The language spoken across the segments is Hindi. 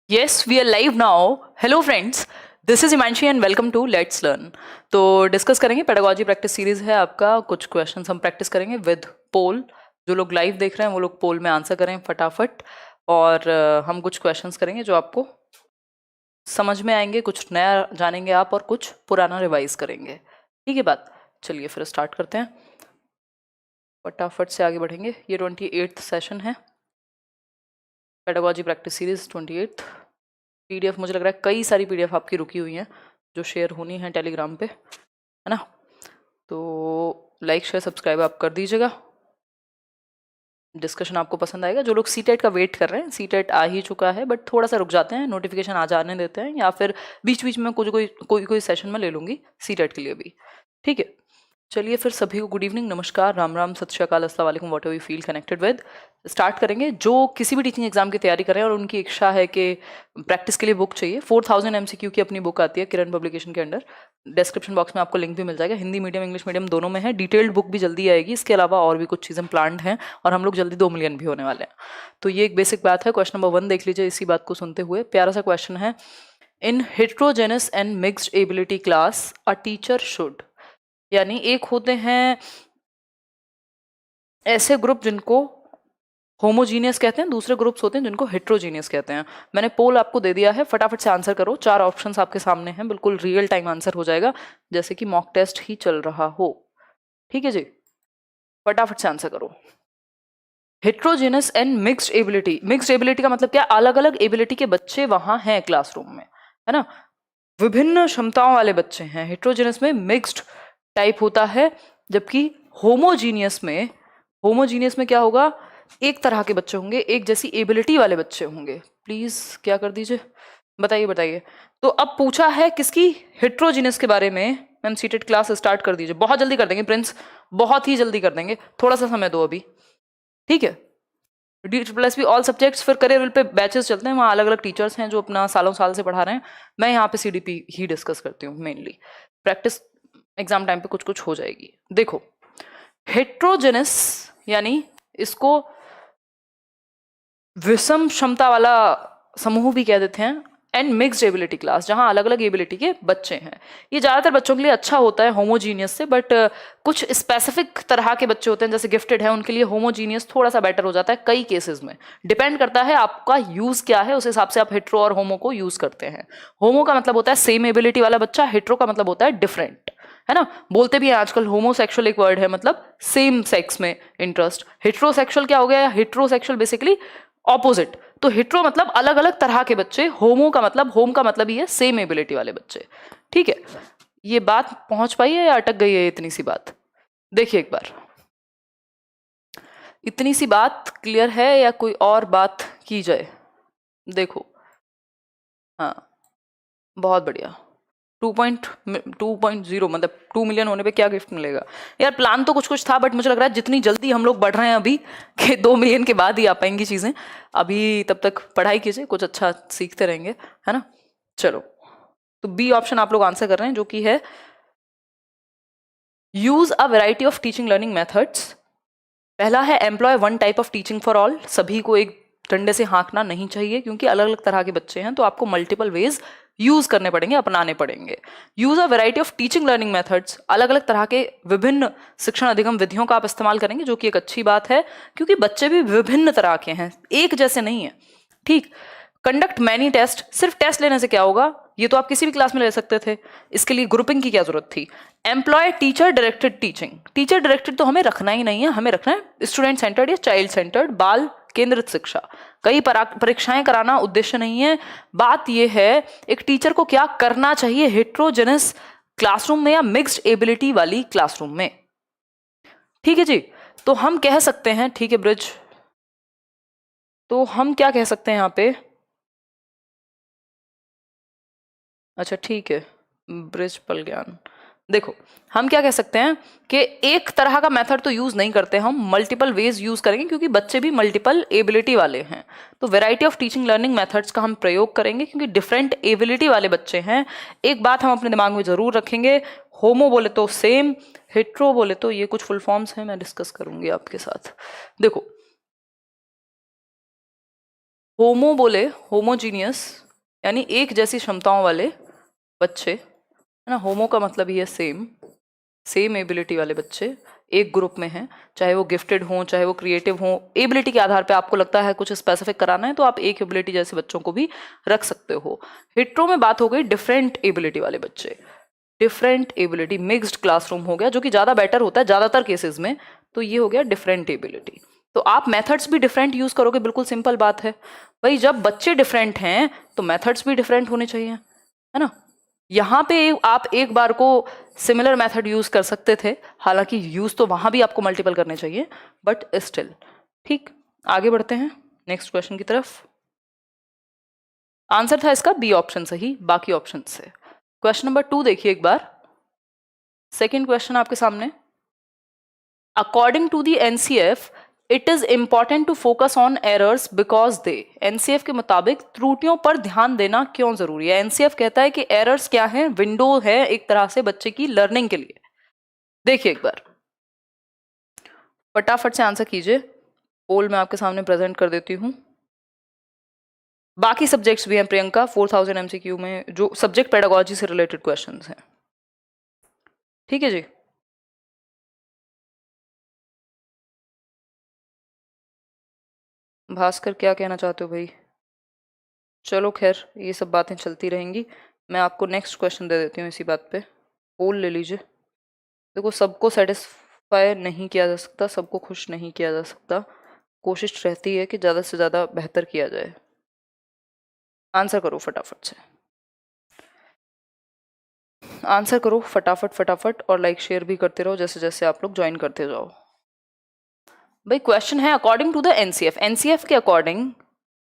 Yes, we are live now. Hello friends, this is Imanshi and welcome to Let's Learn. तो डिस्कस करेंगे पेडागोजी प्रैक्टिस सीरीज है आपका। कुछ क्वेश्चंस हम प्रैक्टिस करेंगे विद पोल। जो लोग लाइव देख रहे हैं वो लोग पोल में आंसर करें फटाफट। और हम कुछ क्वेश्चंस करेंगे जो आपको समझ में आएंगे, कुछ नया जानेंगे आप और कुछ पुराना रिवाइज करेंगे। ठीक है बात? चलिए फिर स्टार्ट करते हैं, फटाफट से आगे बढ़ेंगे। ये 28th सेशन है pedagogy practice series 28th। PDF मुझे लग रहा है कई सारी पीडीएफ आपकी रुकी हुई हैं जो शेयर होनी है टेलीग्राम पे, है ना? तो लाइक शेयर सब्सक्राइब आप कर दीजिएगा। डिस्कशन आपको पसंद आएगा। जो लोग सीटेट का वेट कर रहे हैं, सीटेट आ ही चुका है बट थोड़ा सा रुक जाते हैं, नोटिफिकेशन आ जाने देते हैं, या फिर बीच बीच में कोई सेशन में ले लूँगी सीटेट के लिए भी। ठीक है, चलिए फिर सभी को गुड इवनिंग, नमस्कार, राम राम, सत श्री अकाल, अस्सलाम वालेकुम, what ever you feel connected with. Start करेंगे। जो किसी भी टीचिंग एग्जाम की तैयारी कर रहे हैं और उनकी इच्छा है कि प्रैक्टिस के लिए बुक चाहिए, 4000 MCQ की अपनी बुक आती है किरण पब्लिकेशन के अंडर। डिस्क्रिप्शन बॉक्स में आपको लिंक भी मिल जाएगा। हिंदी मीडियम इंग्लिश मीडियम दोनों में है। डिटेल्ड बुक भी जल्दी आएगी। इसके अलावा और भी कुछ चीज़ें प्लान्ड हैं और हम लोग जल्दी 2 मिलियन भी होने वाले हैं। तो ये एक बेसिक बात है। क्वेश्चन नंबर 1 देख लीजिए। इसी बात को सुनते हुए प्यारा सा क्वेश्चन है, in heterogeneous and mixed ability class a teacher should, यानी एक होते हैं ऐसे ग्रुप जिनको होमोजीनियस कहते हैं, दूसरे ग्रुप्स होते हैं जिनको हेट्रोजीनियस कहते हैं। मैंने पोल आपको दे दिया है, फटाफट से आंसर करो। 4 ऑप्शंस आपके सामने हैं, बिल्कुल रियल टाइम आंसर हो जाएगा जैसे कि मॉक टेस्ट ही चल रहा हो। ठीक है जी, फटाफट से आंसर करो। Heterogeneous and mixed ability. Mixed ability का मतलब क्या? अलग अलग एबिलिटी के बच्चे वहां हैं क्लासरूम में, है ना? विभिन्न क्षमताओं वाले बच्चे हैं। हेट्रोजीनियस में मिक्स्ड टाइप होता है, जबकि होमोजीनियस में क्या होगा? एक तरह के बच्चे होंगे, एक जैसी एबिलिटी वाले बच्चे होंगे। प्लीज क्या कर दीजिए, बताइए। तो अब पूछा है किसकी? हेट्रोजीनियस के बारे में। मैम सीटेड क्लास स्टार्ट कर दीजिए, बहुत जल्दी कर देंगे प्रिंस, बहुत ही जल्दी कर देंगे, थोड़ा सा समय दो अभी। ठीक है, D++ ऑल सब्जेक्ट्स। फिर करियर पे बैचेस चलते हैं, वहाँ अलग अलग टीचर्स हैं जो अपना सालों साल से पढ़ा रहे हैं। मैं यहाँ पे CDP ही डिस्कस करती हूँ मेनली। प्रैक्टिस एग्जाम टाइम पे कुछ कुछ हो जाएगी। देखो, हेट्रोजेनस यानी इसको विषम क्षमता वाला समूह भी कह देते हैं, एंड मिक्स्ड एबिलिटी क्लास, जहां अलग अलग एबिलिटी के बच्चे हैं। ये ज्यादातर बच्चों के लिए अच्छा होता है होमोजीनियस से, बट कुछ स्पेसिफिक तरह के बच्चे होते हैं जैसे गिफ्टेड है, उनके लिए होमोजीनियस थोड़ा सा बेटर हो जाता है कई केसेस में। डिपेंड करता है आपका यूज क्या है, उस हिसाब से आप हेट्रो और होमो को यूज करते हैं। होमो का मतलब होता है सेम एबिलिटी वाला बच्चा, हेट्रो का मतलब होता है डिफरेंट, है ना? बोलते भी हैं आजकल होमोसेक्सुअल एक वर्ड है, मतलब सेम सेक्स में इंटरेस्ट। हेट्रोसेक्सुअल क्या हो गया? Heterosexual basically opposite. तो हेट्रो मतलब अलग अलग तरह के बच्चे, होम का मतलब ही है सेम एबिलिटी वाले बच्चे। ठीक है, ये बात पहुंच पाई है या अटक गई है इतनी सी बात? देखिए एक बार, इतनी सी बात क्लियर है या कोई और बात की जाए? देखो, हाँ, बहुत बढ़िया। 2.0 मतलब 2 मिलियन होने पे क्या गिफ्ट मिलेगा? यार प्लान तो कुछ कुछ था, बट मुझे लग रहा है जितनी जल्दी हम लोग बढ़ रहे हैं अभी कि 2 मिलियन के बाद ही आ पाएंगी चीजें। अभी तब तक पढ़ाई कीजिए, कुछ अच्छा सीखते रहेंगे, है ना? चलो, तो बी ऑप्शन आप लोग आंसर कर रहे हैं, जो कि है use a variety of teaching learning methods. पहला है employ one type of teaching for all. सभी को एक डंडे से हाँकना नहीं चाहिए, क्योंकि अलग अलग तरह के बच्चे हैं, तो आपको मल्टीपल वेज यूज करने पड़ेंगे, अपनाने पड़ेंगे। Use a variety of teaching learning methods, अलग अलग तरह के विभिन्न शिक्षण अधिगम विधियों का आप इस्तेमाल करेंगे, जो कि एक अच्छी बात है, क्योंकि बच्चे भी विभिन्न तरह के हैं, एक जैसे नहीं है। ठीक। Conduct many test. सिर्फ टेस्ट लेने से क्या होगा? ये तो आप किसी भी क्लास में ले सकते थे, इसके लिए ग्रुपिंग की क्या जरूरत थी? Employ teacher directed teaching. Teacher directed तो हमें रखना ही नहीं है, हमें रखना है स्टूडेंट सेंटर्ड या चाइल्ड सेंटर्ड, बाल केंद्रित शिक्षा। कई परीक्षाएं कराना उद्देश्य नहीं है। बात यह है एक टीचर को क्या करना चाहिए हेट्रोजेनस क्लासरूम में या मिक्स्ड एबिलिटी वाली क्लासरूम में। ठीक है जी, तो हम कह सकते हैं, ठीक है ब्रिज, तो हम क्या कह सकते हैं यहाँ पे? अच्छा ठीक है, ब्रिज पल ज्ञान। देखो, हम क्या कह सकते हैं कि एक तरह का मेथड तो यूज नहीं करते, हम मल्टीपल वेज यूज करेंगे, क्योंकि बच्चे भी मल्टीपल एबिलिटी वाले हैं। तो variety of teaching learning methods का हम प्रयोग करेंगे, क्योंकि डिफरेंट एबिलिटी वाले बच्चे हैं। एक बात हम अपने दिमाग में जरूर रखेंगे, होमो बोले तो सेम, हेट्रो बोले तो ये कुछ फुल फॉर्म्स हैं, मैं डिस्कस करूंगी आपके साथ। देखो, होमो बोले होमोजीनियस यानी एक जैसी क्षमताओं वाले बच्चे, है ना। होमो का मतलब ही है सेम एबिलिटी वाले बच्चे एक ग्रुप में हैं, चाहे वो गिफ्टेड हों चाहे वो क्रिएटिव हों, एबिलिटी के आधार पे आपको लगता है कुछ स्पेसिफिक कराना है तो आप एक एबिलिटी जैसे बच्चों को भी रख सकते हो। हिट्रो में बात हो गई डिफरेंट एबिलिटी वाले बच्चे, डिफरेंट एबिलिटी मिक्स्ड क्लासरूम हो गया जो कि ज़्यादा बेटर होता है ज़्यादातर केसेस में, तो ये हो गया डिफरेंट एबिलिटी। तो आप मेथड्स भी डिफरेंट यूज करोगे, बिल्कुल सिंपल बात है भाई, जब बच्चे डिफरेंट हैं तो मेथड्स भी डिफरेंट होने चाहिए, है ना। यहाँ पे आप एक बार को सिमिलर मेथड यूज कर सकते थे, हालांकि यूज तो वहां भी आपको मल्टीपल करने चाहिए, बट स्टिल ठीक। आगे बढ़ते हैं नेक्स्ट क्वेश्चन की तरफ। आंसर था इसका बी ऑप्शन सही, बाकी ऑप्शन से। क्वेश्चन नंबर 2 देखिए एक बार, सेकेंड क्वेश्चन आपके सामने। According to the NCF it is important to focus on errors because they, NCF के मुताबिक त्रुटियों पर ध्यान देना क्यों जरूरी है। एनसीएफ कहता है कि एरर्स क्या है, विंडो है एक तरह से बच्चे की लर्निंग के लिए। देखिए एक बार फटाफट से आंसर कीजिए, पोल मैं आपके सामने प्रेजेंट कर देती हूं। बाकी सब्जेक्ट्स भी हैं प्रियंका, 4000 एमसीक्यू में जो सब्जेक्ट पेडागोजी से रिलेटेड क्वेश्चंस हैं, ठीक है जी। भास्कर क्या कहना चाहते हो भाई? चलो खैर ये सब बातें चलती रहेंगी, मैं आपको नेक्स्ट क्वेश्चन दे देती हूँ इसी बात पे, पोल ले लीजिए। देखो सबको सेटिस्फाई नहीं किया जा सकता, सबको खुश नहीं किया जा सकता, कोशिश रहती है कि ज़्यादा से ज़्यादा बेहतर किया जाए। आंसर करो फटाफट से, आंसर करो फटाफट फटाफट, और लाइक शेयर भी करते रहो जैसे जैसे आप लोग ज्वाइन करते जाओ। भाई क्वेश्चन है according to the NCF, NCF के अकॉर्डिंग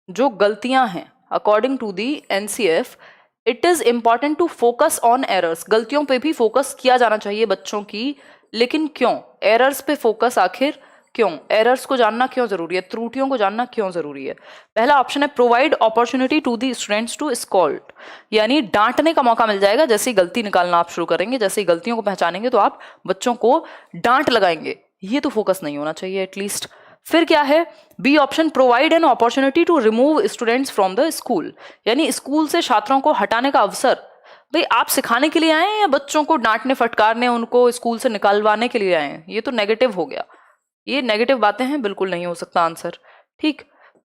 जो गलतियां हैं, according to the NCF it is important to focus on errors, गलतियों पे भी फोकस किया जाना चाहिए बच्चों की, लेकिन क्यों एरर्स पे फोकस, आखिर क्यों एरर्स को जानना क्यों जरूरी है, त्रुटियों को जानना क्यों जरूरी है। पहला ऑप्शन है provide opportunity to the students to scold, यानी डांटने का मौका मिल जाएगा जैसे ही गलती निकालना आप शुरू करेंगे, जैसे ही गलतियों को पहचानेंगे तो आप बच्चों को डांट लगाएंगे, ये तो फोकस नहीं होना चाहिए एटलीस्ट। फिर क्या है B option, provide an opportunity to remove students from the school, यानी स्कूल से छात्रों को हटाने का अवसर। भाई आप सिखाने के लिए आए हैं या बच्चों को डांटने फटकारने उनको स्कूल से निकालवाने के लिए आए हैं, ये तो नेगेटिव हो गया, ये नेगेटिव बातें हैं, बिल्कुल नहीं हो सकता आंसर, ठीक।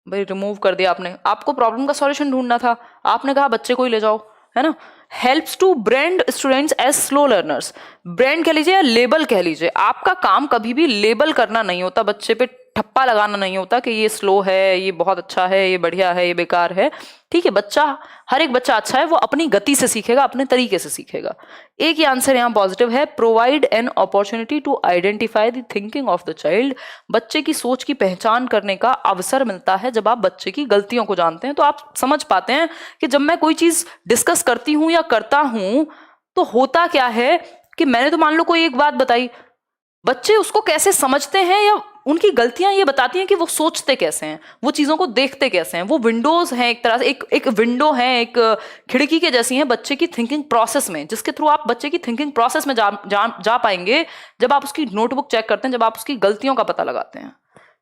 भाई रिमूव कर दिया आपने, आपको प्रॉब्लम का सॉल्यूशन ढूंढना था, आपने कहा बच्चे को ही ले जाओ, है ना। Helps to brand students as slow learners, brand कह लीजिए या लेबल कह लीजिए, आपका काम कभी भी लेबल करना नहीं होता, बच्चे पे ठप्पा लगाना नहीं होता कि ये स्लो है, ये बहुत अच्छा है, ये बढ़िया है, ये बेकार है, ठीक है। बच्चा, हर एक बच्चा अच्छा है, वो अपनी गति से सीखेगा, अपने तरीके से सीखेगा। एक ही आंसर यहाँ पॉजिटिव है, provide an opportunity to identify the thinking of the child, बच्चे की सोच की पहचान करने का अवसर मिलता है जब आप बच्चे की गलतियों को जानते हैं, तो आप समझ पाते हैं कि जब मैं कोई चीज डिस्कस करती हूं या करता हूं तो होता क्या है कि मैंने तो मान लो कोई एक बात बताई, बच्चे उसको कैसे समझते हैं या उनकी गलतियां ये बताती हैं कि वो सोचते कैसे हैं, वो चीजों को देखते कैसे हैं, वो विंडोज हैं एक तरह से, एक विंडो है, एक खिड़की के जैसी है बच्चे की थिंकिंग प्रोसेस में, जिसके थ्रू आप बच्चे की थिंकिंग प्रोसेस में जा पाएंगे जब आप उसकी नोटबुक चेक करते हैं, जब आप उसकी गलतियों का पता लगाते हैं,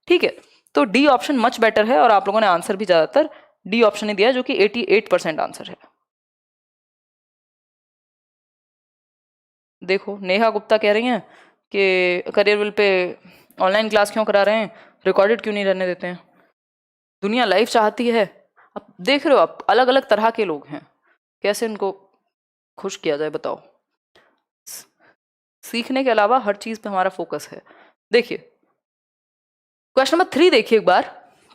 ठीक है। तो डी ऑप्शन मच बेटर है, और आप लोगों ने आंसर भी ज्यादातर डी ऑप्शन ही दिया जो कि 88% आंसर है। देखो नेहा गुप्ता कह रही हैं कि करियरविल पे ऑनलाइन क्लास क्यों करा रहे हैं, रिकॉर्डेड क्यों नहीं रहने देते हैं, दुनिया लाइव चाहती है। अब देख रहे हो आप अलग अलग तरह के लोग हैं, कैसे इनको खुश किया जाए बताओ। सीखने के अलावा हर चीज पे हमारा फोकस है। देखिए क्वेश्चन नंबर 3 देखिए एक बार,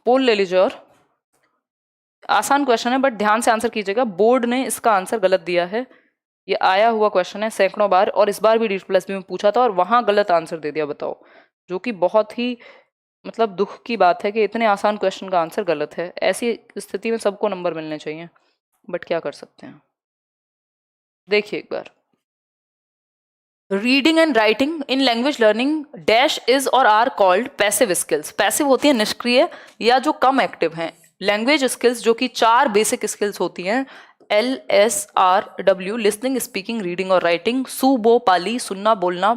पोल ले लीजिए, और आसान क्वेश्चन है बट ध्यान से आंसर कीजिएगा, बोर्ड ने इसका आंसर गलत दिया है, ये आया हुआ क्वेश्चन है सैकड़ों बार, और इस बार भी D+B में पूछा था और वहां गलत आंसर दे दिया, बताओ, जो कि बहुत ही मतलब दुख की बात है कि इतने आसान क्वेश्चन का आंसर गलत है। ऐसी स्थिति में सबको नंबर मिलने चाहिए, बट क्या कर सकते हैं। देखिए एक बार, reading and writing in language learning dash is और are called passive skills, passive होती है निष्क्रिय या जो कम एक्टिव हैं, लैंग्वेज स्किल्स जो कि 4 बेसिक स्किल्स होती हैं, LSRW, लिसनिंग स्पीकिंग रीडिंग और राइटिंग, सु बो पाली, सुनना बोलना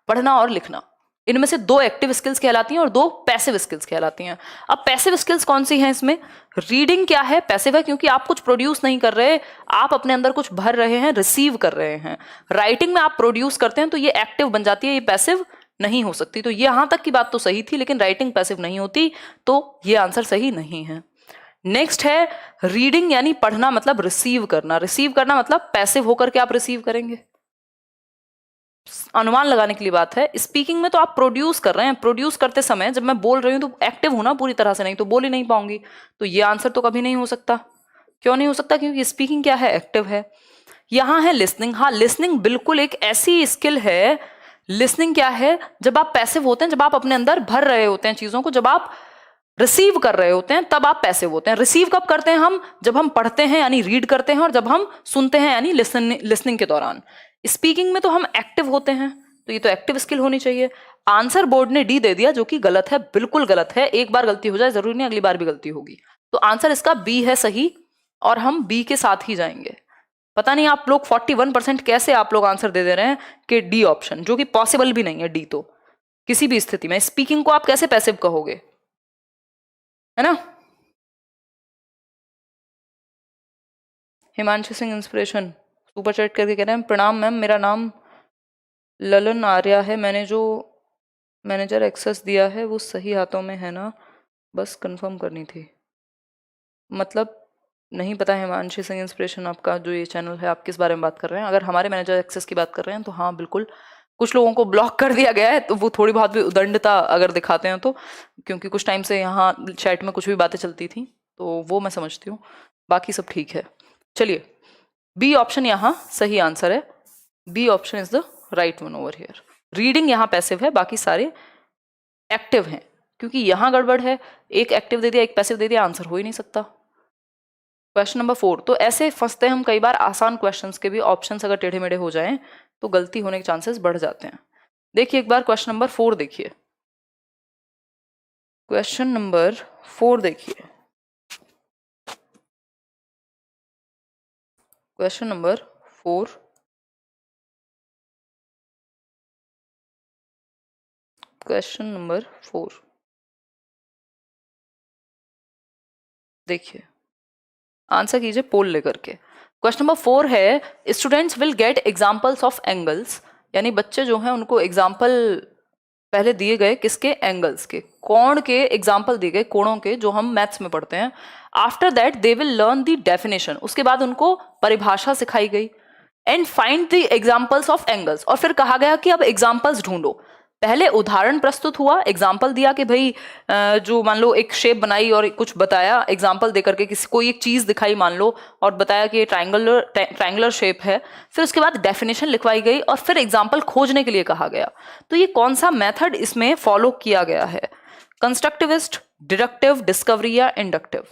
पढ़ना और लिखना, इनमें से 2 एक्टिव स्किल्स कहलाती हैं और 2 पैसिव स्किल्स कहलाती हैं। अब पैसिव स्किल्स कौन सी हैं इसमें? रीडिंग क्या है? पैसिव है क्योंकि आप कुछ प्रोड्यूस नहीं कर रहे, आप अपने अंदर कुछ भर रहे हैं, रिसीव कर रहे हैं। राइटिंग में आप प्रोड्यूस करते हैं तो ये एक्टिव बन जाती है, ये पैसिव नहीं हो सकती। तो यहां तक की बात तो सही थी, लेकिन राइटिंग पैसिव नहीं होती, तो ये आंसर सही नहीं है। नेक्स्ट है रीडिंग यानी पढ़ना मतलब रिसीव करना। रिसीव करना मतलब पैसिव होकर के आप रिसीव करेंगे, अनुमान लगाने के लिए बात है। स्पीकिंग में तो आप प्रोड्यूस कर रहे हैं, प्रोड्यूस करते समय जब मैं बोल रही हूं तो एक्टिव हूं ना पूरी तरह से, नहीं तो बोल ही नहीं पाऊंगी। तो ये आंसर तो कभी नहीं हो सकता। क्यों नहीं हो सकता? क्योंकि स्पीकिंग क्या है? एक्टिव है। यहां है लिसनिंग। हाँ, लिसनिंग बिल्कुल एक ऐसी स्किल है। लिसनिंग क्या है? जब आप पैसिव होते हैं, जब आप अपने अंदर भर रहे होते हैं चीजों को, जब आप रिसीव कर रहे होते हैं तब आप पैसिव होते हैं। रिसीव कब करते हैं हम? जब हम पढ़ते हैं यानी रीड करते हैं, और जब हम सुनते हैं यानी लिसनिंग के दौरान। स्पीकिंग में तो हम एक्टिव होते हैं, तो ये तो एक्टिव स्किल होनी चाहिए। आंसर बोर्ड ने डी दे दिया, जो कि गलत है, बिल्कुल गलत है। एक बार गलती हो जाए जरूरी नहीं अगली बार भी गलती होगी। तो आंसर इसका बी है सही, और हम बी के साथ ही जाएंगे। पता नहीं आप लोग 41% कैसे आप लोग आंसर दे रहे हैं कि डी ऑप्शन, जो कि पॉसिबल भी नहीं है डी। तो किसी भी स्थिति में स्पीकिंग को आप कैसे पैसिव कहोगे, है ना? Himanshu Singh inspiration super chat करके कह रहे हैं, प्रणाम मैम, मेरा नाम ललन आर्या है, मैंने जो मैनेजर एक्सेस दिया है वो सही हाथों में है ना, बस कंफर्म करनी थी। मतलब नहीं पता है हिमांशु सिंह इंस्पिरेशन, आपका जो ये चैनल है आप किस बारे में बात कर रहे हैं। अगर हमारे मैनेजर एक्सेस की बात कर रहे हैं तो हाँ बिल्कुल, कुछ लोगों को ब्लॉक कर दिया गया है, तो वो थोड़ी बहुत भी उदंडता अगर दिखाते हैं तो, क्योंकि कुछ टाइम से यहाँ चैट में कुछ भी बातें चलती थी, तो वो मैं समझती हूँ। बाकी सब ठीक है। चलिए, बी ऑप्शन यहाँ सही आंसर है। B option is the right one over here. Reading यहाँ पैसिव है, बाकी सारे एक्टिव हैं, क्योंकि यहाँ गड़बड़ है, एक एक्टिव दे दिया एक पैसिव दे दिया, आंसर हो ही नहीं सकता। Question number 4। तो ऐसे फंसते हम कई बार, आसान क्वेश्चंस के भी ऑप्शंस अगर टेढ़े मेढ़े हो जाएं तो गलती होने के चांसेस बढ़ जाते हैं। देखिए एक बार क्वेश्चन नंबर 4 देखिए। क्वेश्चन नंबर 4 देखिए। क्वेश्चन नंबर 4, क्वेश्चन नंबर 4 देखिए, आंसर कीजिए पोल लेकर के। क्वेश्चन नंबर 4 है, students will get examples of angles, यानी बच्चे जो हैं उनको एग्जाम्पल पहले दिए गए, किसके? एंगल्स के, कोण के एग्जाम्पल दिए गए, कोणों के, जो हम मैथ्स में पढ़ते हैं। After that they will learn the definition, उसके बाद उनको परिभाषा सिखाई गई। And find the examples of angles, और फिर कहा गया कि अब एग्जाम्पल्स ढूंढो। पहले उदाहरण प्रस्तुत हुआ, एग्जाम्पल दिया कि भाई जो मान लो एक शेप बनाई और कुछ बताया एग्जाम्पल देकर के, किसी कोई एक चीज दिखाई मान लो और बताया कि ये ट्रायंगुलर शेप है। फिर उसके बाद डेफिनेशन लिखवाई गई और फिर एग्जाम्पल खोजने के लिए कहा गया। तो ये कौन सा मेथड इसमें फॉलो किया गया है? कंस्ट्रक्टिविस्ट, डिडक्टिव, डिस्कवरी या इंडक्टिव?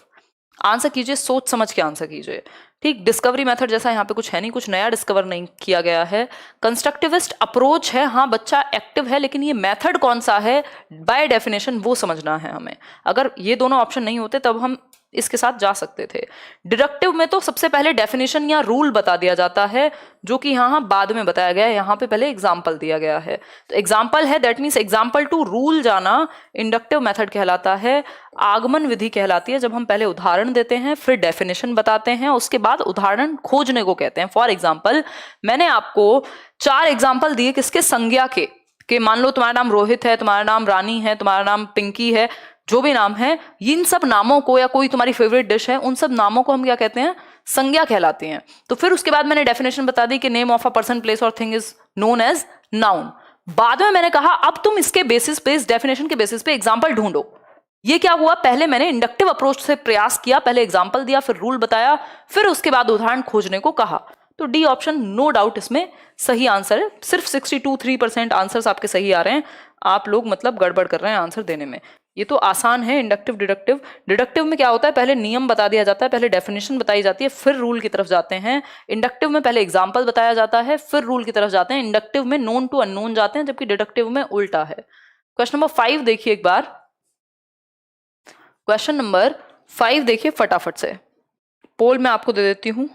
आंसर कीजिए, सोच समझ के आंसर कीजिए। ठीक, डिस्कवरी मेथड जैसा यहाँ पे कुछ है नहीं, कुछ नया डिस्कवर नहीं किया गया है। कंस्ट्रक्टिविस्ट अप्रोच है, हाँ बच्चा एक्टिव है, लेकिन ये मेथड कौन सा है बाय डेफिनेशन वो समझना है हमें। अगर ये दोनों ऑप्शन नहीं होते तब हम इसके साथ जा सकते थे। डिडक्टिव में तो सबसे पहले डेफिनेशन या रूल बता दिया जाता है, जो कि यहाँ बाद में बताया गया है, यहाँ पे पहले एग्जाम्पल दिया गया है। तो एग्जाम्पल है, that means example to rule जाना इंडक्टिव मेथड कहलाता है। आगमन विधि कहलाती है, जब हम पहले उदाहरण देते हैं फिर डेफिनेशन बताते हैं, उसके बाद उदाहरण खोजने को कहते हैं। फॉर एग्जाम्पल, मैंने आपको 4 एग्जाम्पल दिए किसके? संज्ञा के मान लो तुम्हारा नाम रोहित है, तुम्हारा नाम रानी है, तुम्हारा नाम पिंकी है, जो भी नाम है, इन सब नामों को, या कोई तुम्हारी फेवरेट डिश है, उन सब नामों को हम क्या कहते हैं? संज्ञा कहलाती हैं। तो फिर उसके बाद मैंने डेफिनेशन बता दी कि name of a person, place और thing is known as noun. बाद में मैंने कहा अब तुम इसके बेसिस पे, इस डेफिनेशन के बेसिस पे एग्जाम्पल ढूंढो। ये क्या हुआ? पहले मैंने इंडक्टिव अप्रोच से प्रयास किया, पहले एग्जाम्पल दिया, फिर रूल बताया, फिर उसके बाद उदाहरण खोजने को कहा। तो डी ऑप्शन नो डाउट इसमें सही आंसर है। सिर्फ 62-3% आंसर्स आपके सही आ रहे हैं, आप लोग मतलब गड़बड़ कर रहे हैं आंसर देने में। ये तो आसान है। Inductive, deductive. डिडक्टिव में क्या होता है? पहले नियम बता दिया जाता है, पहले डेफिनेशन बताई जाती है, फिर रूल की तरफ जाते हैं। इंडक्टिव में पहले एग्जाम्पल बताया जाता है, फिर रूल की तरफ जाते हैं। इंडक्टिव में नोन टू अननोन जाते हैं, जबकि डिडक्टिव में उल्टा है। क्वेश्चन नंबर 5 देखिए एक बार। क्वेश्चन नंबर 5 देखिए फटाफट से, पोल मैं आपको दे देती हूं।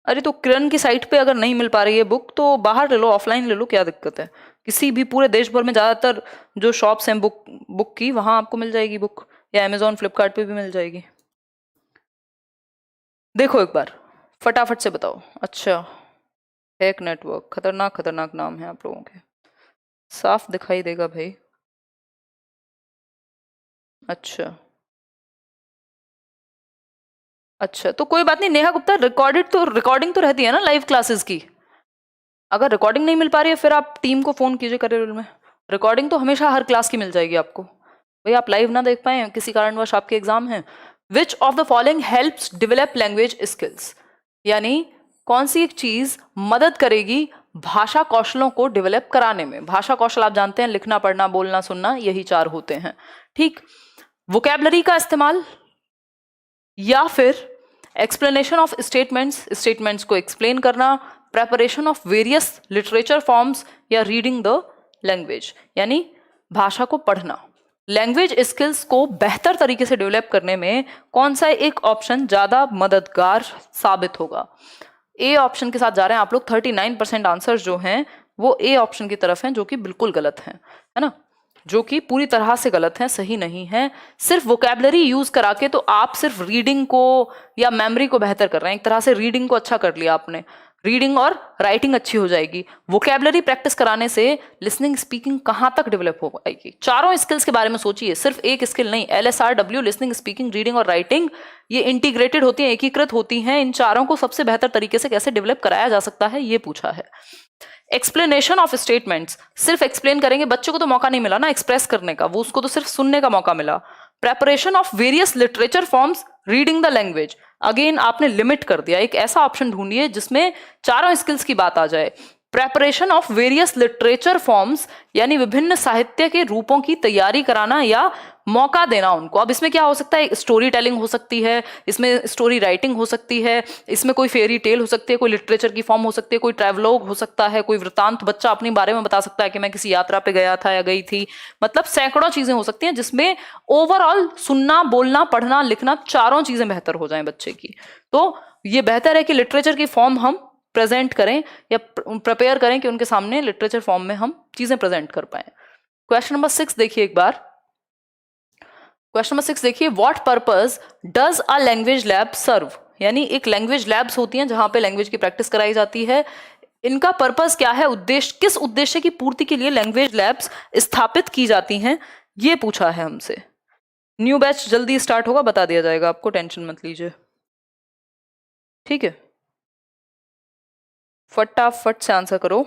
अरे तो किरण की साइट पे अगर नहीं मिल पा रही है बुक तो बाहर ले लो, ऑफलाइन ले लो, क्या दिक्कत है? किसी भी पूरे देश भर में ज़्यादातर जो शॉप्स हैं बुक की, वहाँ आपको मिल जाएगी बुक, या अमेजोन फ्लिपकार्ट पे भी मिल जाएगी। देखो एक बार फटाफट से बताओ। अच्छा, हैक नेटवर्क, खतरनाक खतरनाक नाम है आप लोगों के, साफ दिखाई देगा भाई। अच्छा अच्छा, तो कोई बात नहीं नेहा गुप्ता, रिकॉर्डिंग तो रहती है ना लाइव क्लासेस की। अगर रिकॉर्डिंग नहीं मिल पा रही है फिर आप टीम को फोन कीजिए करियर में। रिकॉर्डिंग तो हमेशा हर क्लास की मिल जाएगी आपको। भाई आप लाइव ना देख पाए, किसी कारणवश आपके एग्जाम है, which of the following helps develop language skills, यानी कौन सी एक चीज मदद करेगी भाषा कौशलों को डेवलप कराने में। भाषा कौशल आप जानते हैं, लिखना पढ़ना बोलना सुनना, यही 4 होते हैं। ठीक, वोकैबलरी का इस्तेमाल, या फिर एक्सप्लेनेशन ऑफ स्टेटमेंट्स को एक्सप्लेन करना, preparation of various literature forms, या रीडिंग द लैंग्वेज, यानी भाषा को पढ़ना। लैंग्वेज स्किल्स को बेहतर तरीके से डेवलप करने में कौन सा एक ऑप्शन ज्यादा मददगार साबित होगा। ए ऑप्शन के साथ जा रहे हैं आप लोग। 39% आंसर्स जो हैं वो ए ऑप्शन की तरफ हैं, जो कि बिल्कुल गलत है ना, जो कि पूरी तरह से गलत है, सही नहीं है। सिर्फ वोकैबलरी यूज करा के तो आप सिर्फ रीडिंग को या मेमोरी को बेहतर कर रहे हैं। एक तरह से रीडिंग को अच्छा कर लिया आपने, रीडिंग और राइटिंग अच्छी हो जाएगी। वोकैबलरी प्रैक्टिस कराने से लिसनिंग स्पीकिंग कहाँ तक डेवलप हो पाएगी। चारों स्किल्स के बारे में सोचिए, सिर्फ एक स्किल नहीं। LSRW, लिसनिंग स्पीकिंग रीडिंग और राइटिंग, ये इंटीग्रेटेड होती हैं, एकीकृत होती हैं। इन चारों को सबसे बेहतर तरीके से कैसे डेवलप कराया जा सकता है, ये पूछा है। एक्सप्लेनेशन ऑफ स्टेटमेंट्स, सिर्फ एक्सप्लेन करेंगे, बच्चे को तो मौका नहीं मिला ना एक्सप्रेस करने का, वो उसको तो सिर्फ सुनने का मौका मिला। Preparation of various literature forms, reading the language, again आपने लिमिट कर दिया। एक ऐसा ऑप्शन ढूंढिए जिसमें चारों स्किल्स की बात आ जाए। Preparation of various literature forms, यानी विभिन्न साहित्य के रूपों की तैयारी कराना या मौका देना उनको। अब इसमें क्या हो सकता है, स्टोरी टेलिंग हो सकती है, इसमें स्टोरी राइटिंग हो सकती है, इसमें कोई फेरी टेल हो सकती है, कोई लिटरेचर की फॉर्म हो सकती है, कोई ट्रैवलॉग हो सकता है, कोई वृतांत, बच्चा अपने बारे में बता सकता है कि मैं किसी यात्रा पे गया था या गई थी। मतलब सैकड़ों चीजें हो सकती हैं जिसमें ओवरऑल सुनना बोलना पढ़ना लिखना चारों चीजें बेहतर हो जाएं बच्चे की। तो ये बेहतर है कि लिटरेचर की फॉर्म हम प्रेजेंट करें या प्रिपेयर करें कि उनके सामने लिटरेचर फॉर्म में हम चीजें प्रेजेंट कर पाए। क्वेश्चन नंबर 6 देखिए एक बार। क्वेश्चन नंबर 6 देखिए, what purpose does a language lab serve, यानी एक लैंग्वेज लैब्स होती हैं जहां पे लैंग्वेज की प्रैक्टिस कराई जाती है। इनका पर्पस क्या है, उद्देश्य, किस उद्देश्य की पूर्ति के लिए लैंग्वेज लैब्स स्थापित की जाती हैं, ये पूछा है हमसे। न्यू बैच जल्दी स्टार्ट होगा, बता दिया जाएगा आपको, टेंशन मत लीजिए, ठीक है। फटाफट से आंसर करो,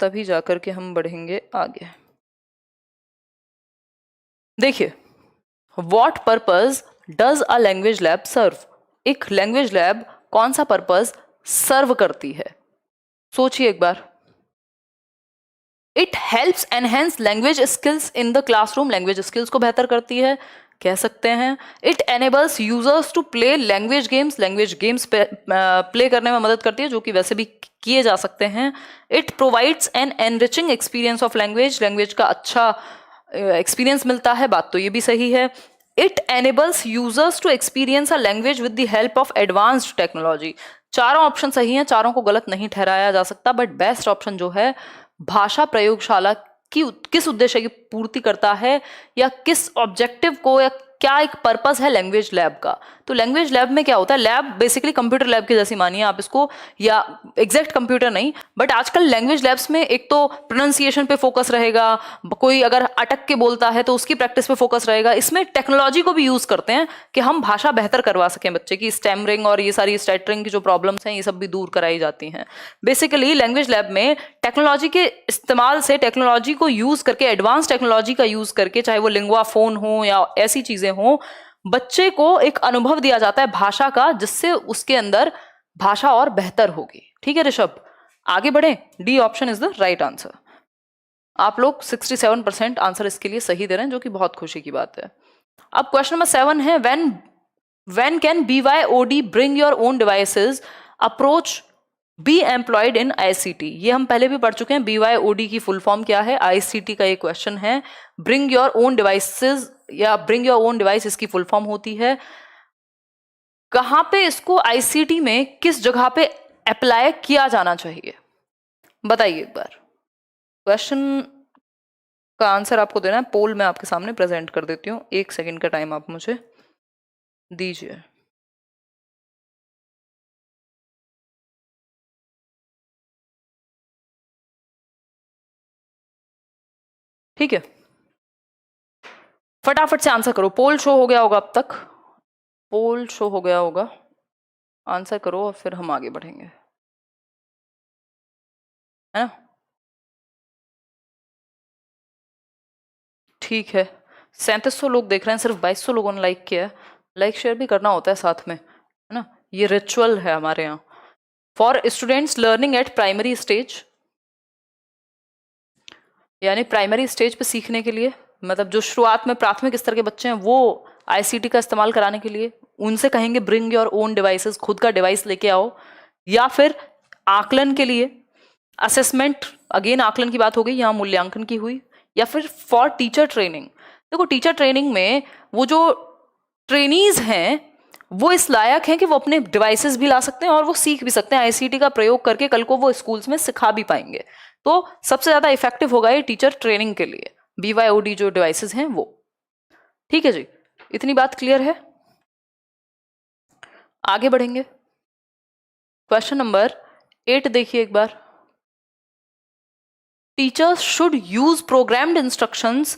तभी जाकर के हम बढ़ेंगे आगे। देखिए, what purpose does a language lab serve, एक लैंग्वेज लैब कौन सा पर्पस सर्व करती है, सोचिए एक बार। It helps enhance language skills in the classroom, language skills को बेहतर करती है, कह सकते हैं। It enables users to play language games play करने में मदद करती है, जो कि वैसे भी किए जा सकते हैं। It provides N enriching experience of language का अच्छा एक्सपीरियंस मिलता है, बात तो ये भी सही है। It enables users to experience a language with the help of advanced technology. चारों ऑप्शन सही हैं, चारों को गलत नहीं ठहराया जा सकता, बट बेस्ट ऑप्शन जो है भाषा प्रयोगशाला की किस उद्देश्य की पूर्ति करता है, या किस ऑब्जेक्टिव को, या क्या एक पर्पस है लैंग्वेज लैब का। तो लैंग्वेज लैब में क्या होता है, लैब बेसिकली कंप्यूटर लैब की जैसी मानिए आप इसको, या एग्जैक्ट कंप्यूटर नहीं, बट आजकल लैंग्वेज लैब्स में एक तो प्रोनाउंसिएशन पे फोकस रहेगा, कोई अगर अटक के बोलता है तो उसकी प्रैक्टिस पे फोकस रहेगा। इसमें टेक्नोलॉजी को भी यूज करते हैं कि हम भाषा बेहतर करवा सकें बच्चे की, स्टैमरिंग और ये सारी स्टैटरिंग की जो प्रॉब्लम्स हैं ये सब भी दूर कराई जाती हैं। बेसिकली लैंग्वेज लैब में टेक्नोलॉजी के इस्तेमाल से, टेक्नोलॉजी को यूज करके, एडवांस टेक्नोलॉजी का यूज करके, चाहे वो लिंगुआ फोन हो या ऐसी चीजें हो, बच्चे को एक अनुभव दिया जाता है भाषा का, जिससे उसके अंदर भाषा और बेहतर होगी। ठीक है ऋषभ, आगे बढ़े। D option is the right answer. आप लोग 67% आंसर इसके लिए सही दे रहे हैं, जो कि बहुत खुशी की बात है। अब क्वेश्चन नंबर 7 है, when can BYOD bring your own devices approach be employed in ICT। ये हम पहले भी पढ़ चुके हैं। BYOD की फुल फॉर्म क्या है, ICT का ये क्वेश्चन है। ब्रिंग योर ओन डिवाइसेस या ब्रिंग योर ओन डिवाइस इसकी फुल फॉर्म होती है। कहां पे इसको ICT में किस जगह पे अप्लाई किया जाना चाहिए, बताइए एक बार। क्वेश्चन का आंसर आपको देना है, पोल मैं आपके सामने प्रेजेंट कर देती हूँ, 1 सेकंड का टाइम आप मुझे दीजिए। ठीक है, फटाफट से आंसर करो। पोल शो हो गया होगा अब तक, पोल शो हो गया होगा, आंसर करो और फिर हम आगे बढ़ेंगे, है ना? ठीक है, 3700 लोग देख रहे हैं, सिर्फ 2200 लोगों ने लाइक किया है। लाइक शेयर भी करना होता है साथ में, है ना? ये रिचुअल है हमारे यहाँ। For students learning at primary stage, यानी प्राइमरी स्टेज पे सीखने के लिए, मतलब जो शुरुआत में प्राथमिक स्तर के बच्चे हैं, वो आईसीटी का इस्तेमाल कराने के लिए उनसे कहेंगे ब्रिंग योर ओन डिवाइसेस, खुद का डिवाइस लेके आओ। या फिर आकलन के लिए असेसमेंट, अगेन आकलन की बात हो गई, यहाँ मूल्यांकन की हुई। या फिर फॉर टीचर ट्रेनिंग, देखो टीचर ट्रेनिंग में वो जो ट्रेनीज हैं वो इस लायक हैं कि वो अपने डिवाइसेस भी ला सकते हैं और वो सीख भी सकते हैं, आईसीटी का प्रयोग करके कल को वो स्कूल्स में सिखा भी पाएंगे। तो सबसे ज्यादा इफेक्टिव होगा ये टीचर ट्रेनिंग के लिए, BYOD जो डिवाइसेस हैं वो। ठीक है जी, इतनी बात क्लियर है? आगे बढ़ेंगे। क्वेश्चन नंबर 8 देखिए एक बार। Teachers should use programmed instructions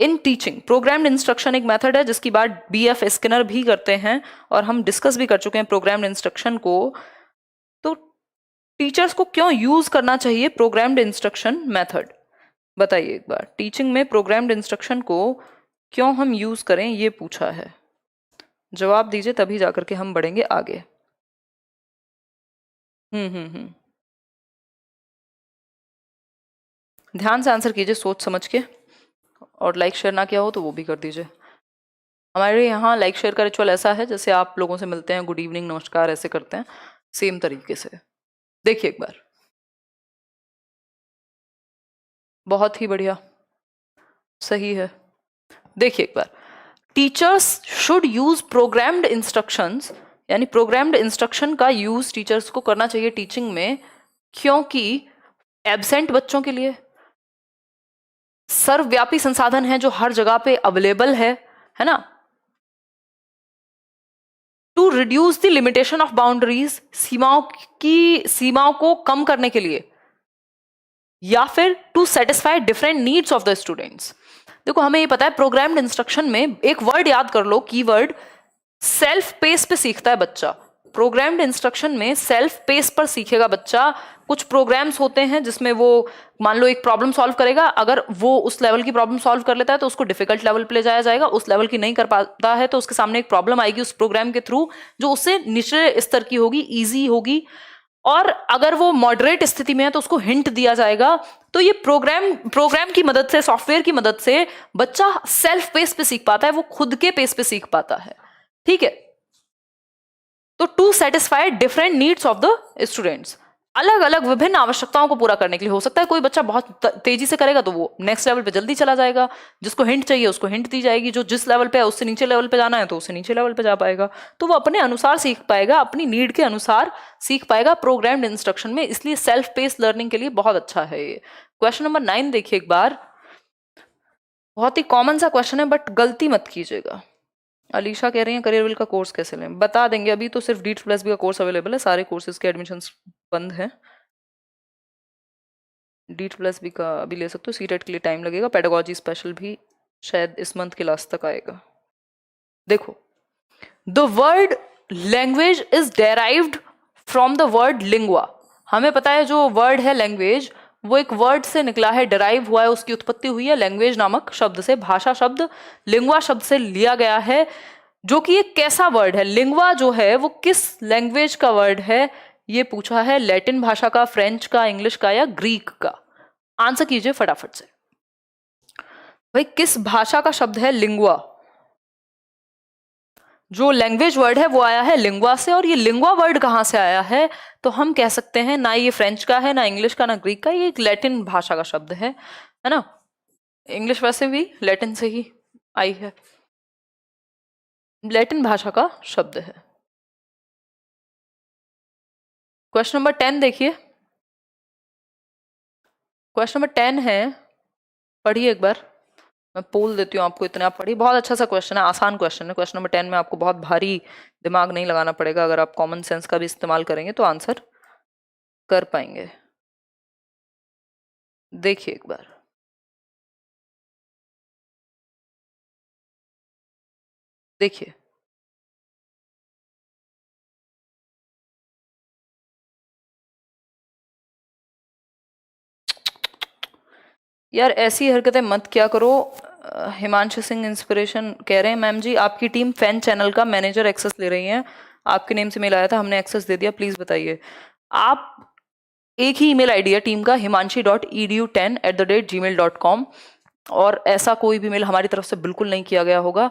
in teaching. Programmed instruction एक मेथड है जिसकी बात BF स्किनर भी करते हैं और हम डिस्कस भी कर चुके हैं प्रोग्राम्ड इंस्ट्रक्शन को। तो टीचर्स को क्यों यूज करना चाहिए प्रोग्राम्ड इंस्ट्रक्शन मेथड, बताइए एक बार। टीचिंग में प्रोग्राम्ड इंस्ट्रक्शन को क्यों हम यूज करें, ये पूछा है, जवाब दीजिए तभी जाकर के हम बढ़ेंगे आगे। हम्म, ध्यान से आंसर कीजिए सोच समझ के, और लाइक शेयर ना किया हो तो वो भी कर दीजिए। हमारे यहाँ लाइक शेयर का रिचुअल ऐसा है जैसे आप लोगों से मिलते हैं, गुड इवनिंग नमस्कार ऐसे करते हैं, सेम तरीके से। देखिए एक बार, बहुत ही बढ़िया, सही है। देखिए एक बार, teachers should use programmed instructions, यानी प्रोग्राम्ड इंस्ट्रक्शन का यूज टीचर्स को करना चाहिए टीचिंग में, क्योंकि एब्सेंट बच्चों के लिए सर्वव्यापी संसाधन है जो हर जगह पे अवेलेबल है ना? To reduce the limitation of boundaries, सीमाओं को कम करने के लिए, या फिर to satisfy different needs of the students. देखो हमें ये पता है प्रोग्राम्ड इंस्ट्रक्शन में एक वर्ड याद कर लो, कीवर्ड, सेल्फ पेस पे सीखता है बच्चा। प्रोग्राम्ड इंस्ट्रक्शन में सेल्फ पेस पर सीखेगा बच्चा। कुछ प्रोग्राम्स होते हैं जिसमें वो मान लो एक प्रॉब्लम सॉल्व करेगा, अगर वो उस लेवल की प्रॉब्लम सॉल्व कर लेता है तो उसको डिफिकल्ट लेवल पे ले जाया जाएगा, उस लेवल की नहीं कर पाता है तो उसके सामने एक प्रॉब्लम आएगी उस प्रोग्राम के थ्रू जो उससे निचले स्तर की होगी, ईजी होगी, और अगर वो मॉडरेट स्थिति में है तो उसको हिंट दिया जाएगा। तो ये प्रोग्राम की मदद से, सॉफ्टवेयर की मदद से बच्चा सेल्फ पेस पे सीख पाता है, वो खुद के पेस पे सीख पाता है। ठीक है, तो to satisfy different needs of the students, अलग अलग विभिन्न आवश्यकताओं को पूरा करने के लिए। हो सकता है कोई बच्चा बहुत तेजी से करेगा तो वो नेक्स्ट लेवल पे जल्दी चला जाएगा, जिसको हिंट चाहिए उसको हिंट दी जाएगी, जो जिस लेवल पे है उससे नीचे लेवल पे जाना है तो उससे नीचे लेवल पे जा पाएगा, तो वो अपने अनुसार सीख पाएगा, अपनी नीड के अनुसार सीख पाएगा प्रोग्राम्ड इंस्ट्रक्शन में। इसलिए सेल्फ पेस लर्निंग के लिए बहुत अच्छा है ये। क्वेश्चन नंबर 9 देखिए एक बार, बहुत ही कॉमन सा क्वेश्चन है बट गलती मत कीजिएगा। अलीशा कह रही हैं करियर विल का कोर्स कैसे लें, बता देंगे, अभी तो सिर्फ DEET+B का कोर्स अवेलेबल है, सारे कोर्सेज के एडमिशन बंद हैं। DEET+B का अभी ले सकते हो, सीटेट के लिए टाइम लगेगा, पेडागोजी स्पेशल भी शायद इस मंथ के लास्ट तक आएगा। देखो, the word language is derived from the word lingua. हमें पता है जो वर्ड है लैंग्वेज वो एक वर्ड से निकला है, डिराइव हुआ है, उसकी उत्पत्ति हुई है लैंग्वेज नामक शब्द से, भाषा शब्द लिंगुआ शब्द से लिया गया है, जो कि एक कैसा वर्ड है। लिंगुआ जो है वो किस लैंग्वेज का वर्ड है, ये पूछा है, लैटिन भाषा का, फ्रेंच का, इंग्लिश का या ग्रीक का? आंसर कीजिए फटाफट से भाई, किस भाषा का शब्द है लिंगुआ? जो लैंग्वेज वर्ड है वो आया है लिंगुआ से, और ये लिंगुआ वर्ड कहाँ से आया है? तो हम कह सकते हैं ना ये फ्रेंच का है, ना इंग्लिश का, ना ग्रीक का, ये एक लैटिन भाषा का शब्द है ना? इंग्लिश वैसे भी लैटिन से ही आई है, लैटिन भाषा का शब्द है। क्वेश्चन नंबर 10 देखिए। क्वेश्चन नंबर 10 है, पढ़िए एक बार, मैं पोल देती हूँ आपको, इतने आप पढ़िए। बहुत अच्छा सा क्वेश्चन है, आसान क्वेश्चन है। क्वेश्चन नंबर 10 में आपको बहुत भारी दिमाग नहीं लगाना पड़ेगा, अगर आप कॉमन सेंस का भी इस्तेमाल करेंगे तो आंसर कर पाएंगे। देखिए एक बार, देखिए यार, ऐसी हरकतें मत क्या करो। हिमांशु सिंह इंस्पिरेशन कह रहे हैं, मैम जी आपकी टीम फैन चैनल का मैनेजर एक्सेस ले रही है, आपके नेम से मेल आया था, हमने एक्सेस दे दिया, प्लीज बताइए। आप, एक ही ईमेल आईडी है टीम का, himanshi.edu10@gmail.com, और ऐसा कोई भी मेल हमारी तरफ से बिल्कुल नहीं किया गया होगा।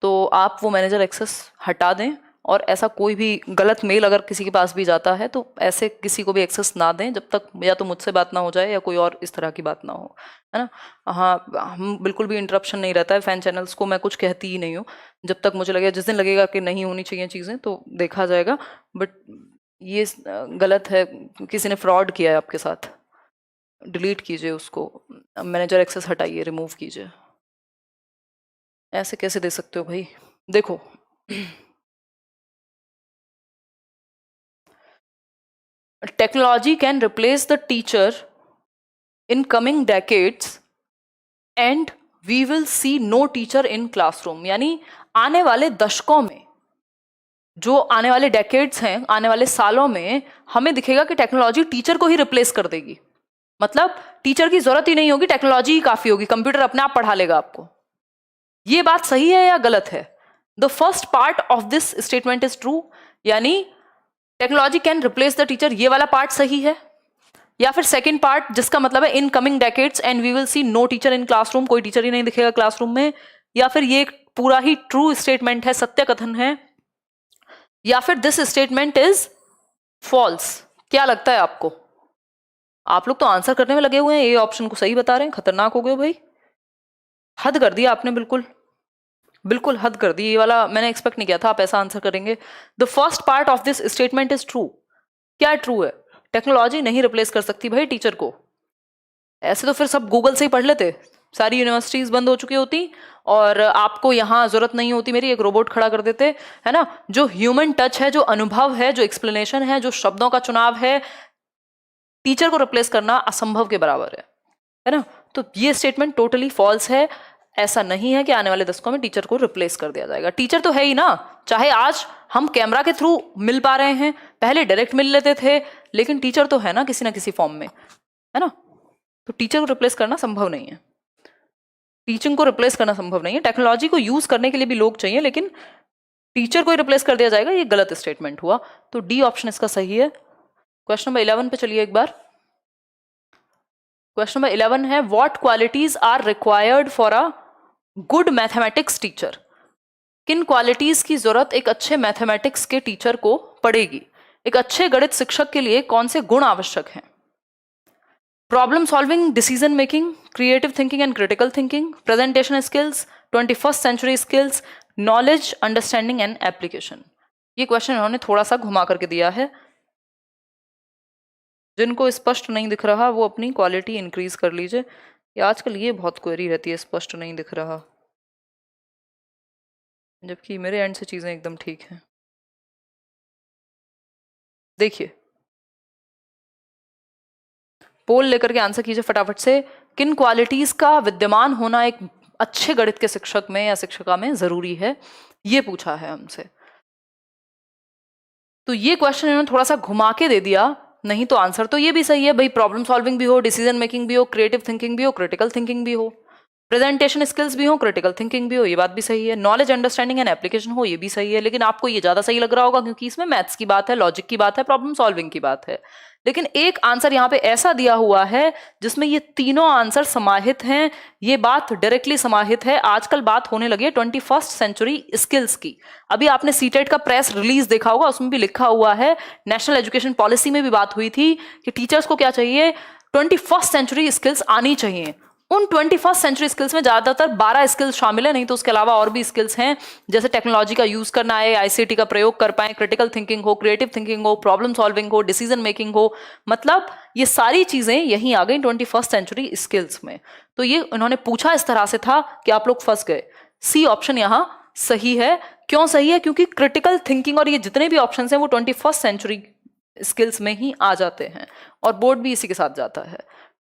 तो आप वो मैनेजर एक्सेस हटा दें, और ऐसा कोई भी गलत मेल अगर किसी के पास भी जाता है तो ऐसे किसी को भी एक्सेस ना दें जब तक या तो मुझसे बात ना हो जाए या कोई और इस तरह की बात ना हो, है ना। हाँ, हम बिल्कुल भी इंटरप्शन नहीं रहता है फैन चैनल्स को, मैं कुछ कहती ही नहीं हूँ जब तक मुझे लगेगा, जिस दिन लगेगा कि नहीं होनी चाहिए चीज़ें तो देखा जाएगा। बट ये गलत है, किसी ने फ्रॉड किया है आपके साथ, डिलीट कीजिए उसको, मैनेजर एक्सेस हटाइए, रिमूव कीजिए। ऐसे कैसे दे सकते हो भाई। देखो technology can replace the teacher in coming decades and we will see no teacher in classroom। यानी आने वाले दशकों में, जो आने वाले डेकेड्स हैं, आने वाले सालों में हमें दिखेगा कि टेक्नोलॉजी टीचर को ही रिप्लेस कर देगी। मतलब टीचर की जरूरत ही नहीं होगी, टेक्नोलॉजी ही काफी होगी, कंप्यूटर अपने आप पढ़ा लेगा आपको। ये बात सही है या गलत है? The first part of this statement is true, यानी technology can replace the teacher, ये वाला पार्ट सही है। या फिर सेकंड पार्ट जिसका मतलब है in coming decades and we will see no teacher in classroom, कोई टीचर ही नहीं दिखेगा क्लासरूम में। या फिर ये पूरा ही ट्रू स्टेटमेंट है, सत्य कथन है, या फिर दिस स्टेटमेंट इज फॉल्स। क्या लगता है आपको? आप लोग तो आंसर करने में लगे हुए हैं, ये ऑप्शन को सही बता रहे हैं, खतरनाक हो गए भाई, हद कर दिया आपने, बिल्कुल बिल्कुल हद कर दी। ये वाला मैंने एक्सपेक्ट नहीं किया था आप ऐसा आंसर करेंगे। The first part of this statement is true. क्या ट्रू है? टेक्नोलॉजी नहीं रिप्लेस कर सकती भाई टीचर को। ऐसे तो फिर सब गूगल से ही पढ़ लेते, सारी यूनिवर्सिटीज बंद हो चुकी होती और आपको यहाँ जरूरत नहीं होती मेरी, एक रोबोट खड़ा कर देते, है ना। जो ह्यूमन टच है, जो अनुभव है, जो एक्सप्लेनेशन है, जो शब्दों का चुनाव है, टीचर को रिप्लेस करना असंभव के बराबर है ना। तो ये स्टेटमेंट टोटली फॉल्स है। ऐसा नहीं है कि आने वाले दशकों में टीचर को रिप्लेस कर दिया जाएगा। टीचर तो है ही ना, चाहे आज हम कैमरा के थ्रू मिल पा रहे हैं, पहले डायरेक्ट मिल लेते थे, लेकिन टीचर तो है ना किसी फॉर्म में, है ना। तो टीचर को रिप्लेस करना संभव नहीं है, टीचिंग को रिप्लेस करना संभव नहीं है। टेक्नोलॉजी को यूज करने के लिए भी लोग चाहिए, लेकिन टीचर को ही रिप्लेस कर दिया जाएगा, ये गलत स्टेटमेंट हुआ। तो डी ऑप्शन इसका सही है। क्वेश्चन नंबर 11 पे चलिए एक बार। क्वेश्चन नंबर 11 है, what qualities are required for a good mathematics teacher. किन क्वालिटीज की जरूरत एक अच्छे मैथमेटिक्स के टीचर को पड़ेगी? एक अच्छे गणित शिक्षक के लिए कौन से गुण आवश्यक हैं? Problem solving, decision making, creative thinking and critical thinking, presentation skills, 21st century skills, knowledge, understanding and application. ये क्वेश्चन इन्होंने थोड़ा सा घुमा करके दिया है। जिनको स्पष्ट नहीं दिख रहा वो अपनी क्वालिटी इंक्रीज कर लीजिए। आजकल ये बहुत क्वेरी रहती है, स्पष्ट नहीं दिख रहा, जबकि मेरे एंड से चीजें एकदम ठीक हैं। देखिए, पोल लेकर के आंसर कीजिए फटाफट से। किन क्वालिटीज का विद्यमान होना एक अच्छे गणित के शिक्षक में या शिक्षिका में जरूरी है, ये पूछा है हमसे। तो ये क्वेश्चन इन्होंने थोड़ा सा घुमा के दे दिया, नहीं तो आंसर तो ये भी सही है भाई, प्रॉब्लम सॉल्विंग भी हो, डिसीजन मेकिंग भी हो, क्रिएटिव थिंकिंग भी हो, क्रिटिकल थिंकिंग भी हो, प्रेजेंटेशन स्किल्स भी हो, क्रिटिकल थिंकिंग भी हो, ये बात भी सही है, नॉलेज, अंडरस्टैंडिंग एंड एप्लीकेशन हो, ये भी सही है। लेकिन आपको ये ज्यादा सही लग रहा होगा क्योंकि इसमें मैथ्स की बात है, लॉजिक की बात है, प्रॉब्लम सॉल्विंग की बात है। लेकिन एक आंसर यहाँ पे ऐसा दिया हुआ है जिसमें ये तीनों आंसर समाहित हैं। ये बात डायरेक्टली समाहित है। आजकल बात होने लगी है 21st सेंचुरी स्किल्स की। अभी आपने सीटेट का प्रेस रिलीज देखा होगा, उसमें भी लिखा हुआ है, नेशनल एजुकेशन पॉलिसी में भी बात हुई थी कि टीचर्स को क्या चाहिए, 21st सेंचुरी स्किल्स आनी चाहिए। उन 21st सेंचुरी स्किल्स में ज्यादातर 12 स्किल्स शामिल है, नहीं तो उसके अलावा और भी स्किल्स हैं, जैसे टेक्नोलॉजी का यूज करना है, आईसीटी का प्रयोग कर पाए, क्रिटिकल थिंकिंग हो, क्रिएटिव थिंकिंग हो, प्रॉब्लम सॉल्विंग हो, डिसीजन मेकिंग हो, मतलब ये सारी चीजें यहीं आ गई 21st सेंचुरी स्किल्स में। तो ये उन्होंने पूछा इस तरह से था कि आप लोग फंस गए। सी ऑप्शन यहाँ सही है। क्यों सही है? क्योंकि क्रिटिकल थिंकिंग और ये जितने भी ऑप्शन हैं वो 21st सेंचुरी स्किल्स में ही आ जाते हैं, और बोर्ड भी इसी के साथ जाता है।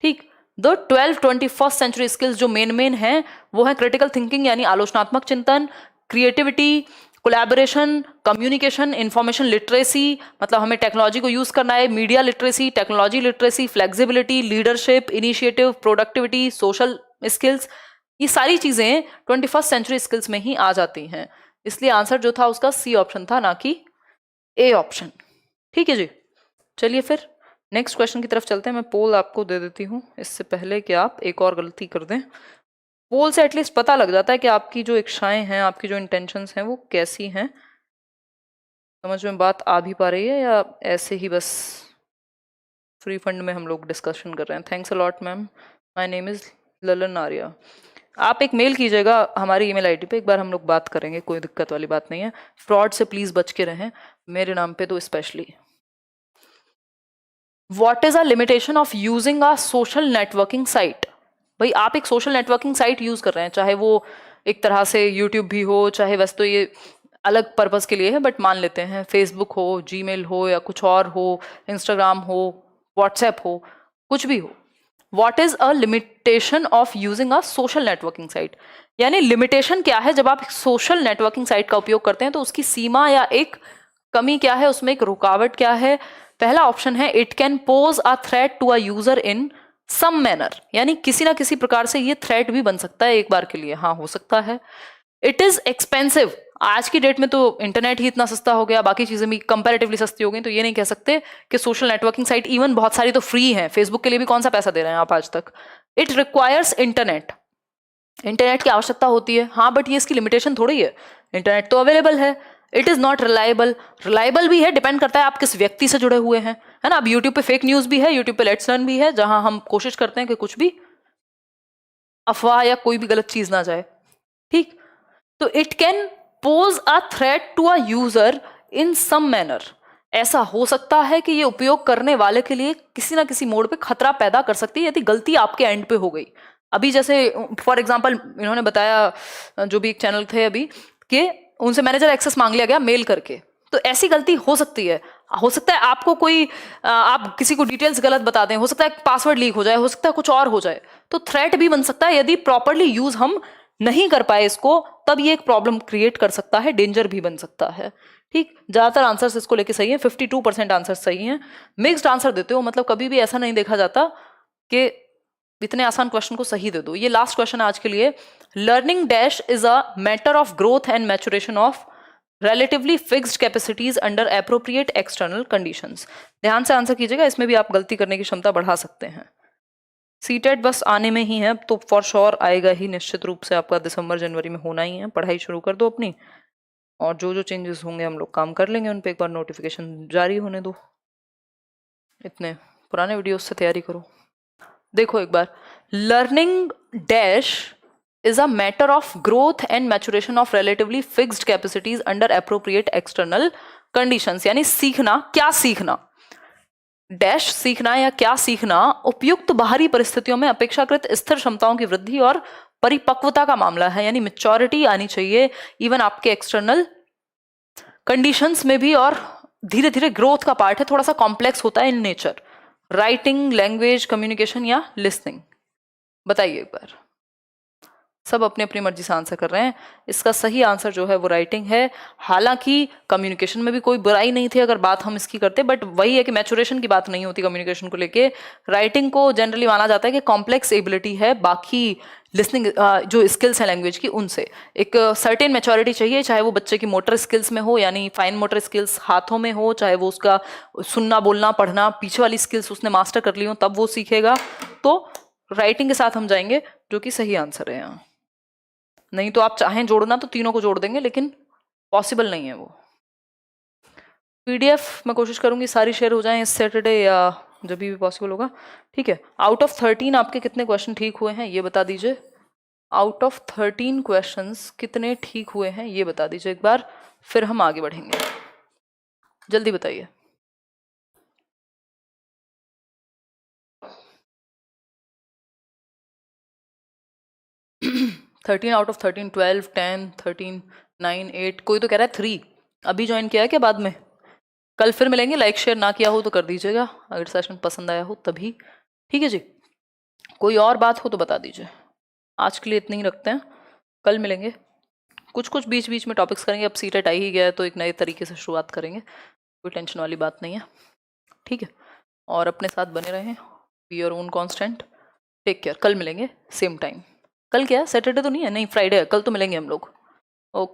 ठीक, दो 12 21st सेंचुरी स्किल्स जो मेन हैं वो है क्रिटिकल थिंकिंग यानी आलोचनात्मक चिंतन, creativity, collaboration, communication, information literacy, मतलब हमें टेक्नोलॉजी को यूज करना है, media literacy, technology literacy, flexibility, leadership, initiative, productivity, social skills, ये सारी चीजें 21st सेंचुरी स्किल्स में ही आ जाती हैं। इसलिए आंसर जो था उसका सी ऑप्शन था, ना कि ए ऑप्शन। ठीक है जी, चलिए फिर नेक्स्ट क्वेश्चन की तरफ चलते हैं। मैं पोल आपको दे देती हूँ इससे पहले कि आप एक और गलती कर दें। पोल से एटलीस्ट पता लग जाता है कि आपकी जो इच्छाएं हैं, आपकी जो इंटेंशंस हैं वो कैसी हैं। समझ में बात आ भी पा रही है या ऐसे ही बस फ्री फंड में हम लोग डिस्कशन कर रहे हैं? Thanks a lot ma'am, my name is Lalan Arya. आप एक मेल कीजिएगा हमारी ईमेल आईडी पे, एक बार हम लोग बात करेंगे, कोई दिक्कत वाली बात नहीं है। फ्रॉड से प्लीज बच के रहें, मेरे नाम पे तो specially. What is a limitation of using a social networking site? भाई आप एक सोशल नेटवर्किंग साइट यूज कर रहे हैं, चाहे वो एक तरह से यूट्यूब भी हो, चाहे वैसे तो ये अलग पर्पस के लिए है, बट मान लेते हैं फेसबुक हो, जीमेल हो, या कुछ और हो, इंस्टाग्राम हो, व्हाट्सएप हो, कुछ भी हो। What is a limitation of using a social networking site? यानी लिमिटेशन क्या है जब आप एक सोशल नेटवर्किंग साइट का उपयोग करते हैं, तो उसकी सीमा या एक कमी क्या है, उसमें एक रुकावट क्या है? पहला ऑप्शन है it can pose a threat to a user in some manner, यानी किसी ना किसी प्रकार से ये थ्रेट भी बन सकता है एक बार के लिए, हाँ हो सकता है। इट इज एक्सपेंसिव, आज की डेट में तो इंटरनेट ही इतना सस्ता हो गया, बाकी चीजें भी कंपैरेटिवली सस्ती हो गई, तो ये नहीं कह सकते कि सोशल नेटवर्किंग साइट, इवन बहुत सारी तो फ्री हैं, फेसबुक के लिए भी कौन सा पैसा दे रहे हैं आप आज तक। इट रिक्वायर्स इंटरनेट, इंटरनेट की आवश्यकता होती है, हाँ, बट ये इसकी लिमिटेशन थोड़ी है, इंटरनेट तो अवेलेबल है। It is not reliable, reliable भी है, डिपेंड करता है आप किस व्यक्ति से जुड़े हुए हैं, है ना। अब यूट्यूब पे फेक न्यूज भी है, यूट्यूब पे लेट्स लर्न भी है, जहां हम कोशिश करते हैं कि कुछ भी अफवाह या कोई भी गलत चीज ना जाए। ठीक, तो it can pose a threat to a user in some manner, ऐसा हो सकता है कि ये उपयोग करने वाले के लिए किसी ना किसी मोड पे खतरा पैदा कर सकती है, यदि गलती आपके एंड पे हो गई। अभी जैसे फॉर एग्जांपल इन्होंने बताया, जो भी एक चैनल थे अभी, कि उनसे मैनेजर एक्सेस मांग लिया गया मेल करके, तो ऐसी गलती हो सकती है। हो सकता है आपको कोई आप किसी को डिटेल्स गलत बता दें, हो सकता है पासवर्ड लीक हो जाए, हो सकता है कुछ और हो जाए, तो थ्रेट भी बन सकता है। यदि प्रॉपरली यूज हम नहीं कर पाए इसको, तब ये एक प्रॉब्लम क्रिएट कर सकता है, डेंजर भी बन सकता है। ठीक, ज्यादातर आंसर्स इसको लेके सही है, 52% आंसर सही हैं। मिक्स्ड आंसर देते हो, मतलब कभी भी ऐसा नहीं देखा जाता कि इतने आसान क्वेश्चन को सही दे दो। ये लास्ट क्वेश्चन आज के लिए। Learning dash is a matter of growth and maturation of relatively fixed capacities under appropriate external conditions। ध्यान से आंसर कीजिएगा, इसमें भी आप गलती करने की क्षमता बढ़ा सकते हैं। सीटेट बस आने में ही है, तो फॉर श्योर आएगा ही, निश्चित रूप से आपका दिसंबर जनवरी में होना ही है। पढ़ाई शुरू कर दो अपनी, और जो जो चेंजेस होंगे हम लोग काम कर लेंगे उन पे, एक बार नोटिफिकेशन जारी होने दो। इतने पुराने वीडियोस से तैयारी करो। देखो एक बार, learning dash is a matter of growth and maturation of relatively fixed capacities under appropriate external conditions, यानी सीखना, क्या सीखना, डैश सीखना या क्या सीखना उपयुक्त बाहरी परिस्थितियों में अपेक्षाकृत स्थिर क्षमताओं की वृद्धि और परिपक्वता का मामला है, यानी मेच्योरिटी आनी चाहिए इवन आपके एक्सटर्नल कंडीशंस में भी, और धीरे धीरे ग्रोथ का पार्ट है, थोड़ा सा कॉम्प्लेक्स होता है in nature. Writing, language, communication या लिसनिंग, बताइए एक बार। सब अपनी अपनी मर्जी से आंसर कर रहे हैं। इसका सही आंसर जो है वो राइटिंग है। हालांकि कम्युनिकेशन में भी कोई बुराई नहीं थी अगर बात हम इसकी करते, बट वही है कि मैचुरेशन की बात नहीं होती कम्युनिकेशन को लेके। राइटिंग को जनरली माना जाता है कि कॉम्प्लेक्स एबिलिटी है, बाकी लिसनिंग जो स्किल्स हैं लैंग्वेज की, उनसे एक सर्टेन मैच्योरिटी चाहिए, चाहे वो बच्चे की मोटर स्किल्स में हो, यानी फाइन मोटर स्किल्स हाथों में हो, चाहे वो उसका सुनना, बोलना, पढ़ना, पीछे वाली स्किल्स उसने मास्टर कर ली हो, तब वो सीखेगा। तो राइटिंग के साथ हम जाएंगे, जो कि सही आंसर है यहाँ। नहीं तो आप चाहें जोड़ना तो तीनों को जोड़ देंगे, लेकिन पॉसिबल नहीं है वो। पीडीएफ मैं कोशिश करूंगी सारी शेयर हो जाए इस सैटरडे या जब भी पॉसिबल होगा, ठीक है। आउट ऑफ 13 आपके कितने क्वेश्चन ठीक हुए हैं ये बता दीजिए। आउट ऑफ 13 क्वेश्चंस कितने ठीक हुए हैं ये बता दीजिए एक बार, फिर हम आगे बढ़ेंगे। जल्दी बताइए। 13 आउट ऑफ 13, 12, 10, 13, 9, 8, कोई तो कह रहा है 3। अभी ज्वाइन किया है क्या बाद में? कल फिर मिलेंगे, लाइक शेयर ना किया हो तो कर दीजिएगा, अगर सेशन पसंद आया हो तभी। ठीक है जी, कोई और बात हो तो बता दीजिए। आज के लिए इतनी ही रखते हैं, कल मिलेंगे। कुछ कुछ बीच बीच में टॉपिक्स करेंगे, अब सीटेट आ ही गया है तो एक नए तरीके से शुरुआत करेंगे, कोई टेंशन वाली बात नहीं है। ठीक है, और अपने साथ बने रहें, be your own constant, take care. कल मिलेंगे सेम टाइम। कल क्या है, सैटरडे तो नहीं है? नहीं, फ्राइडे है, कल तो मिलेंगे हम लोग।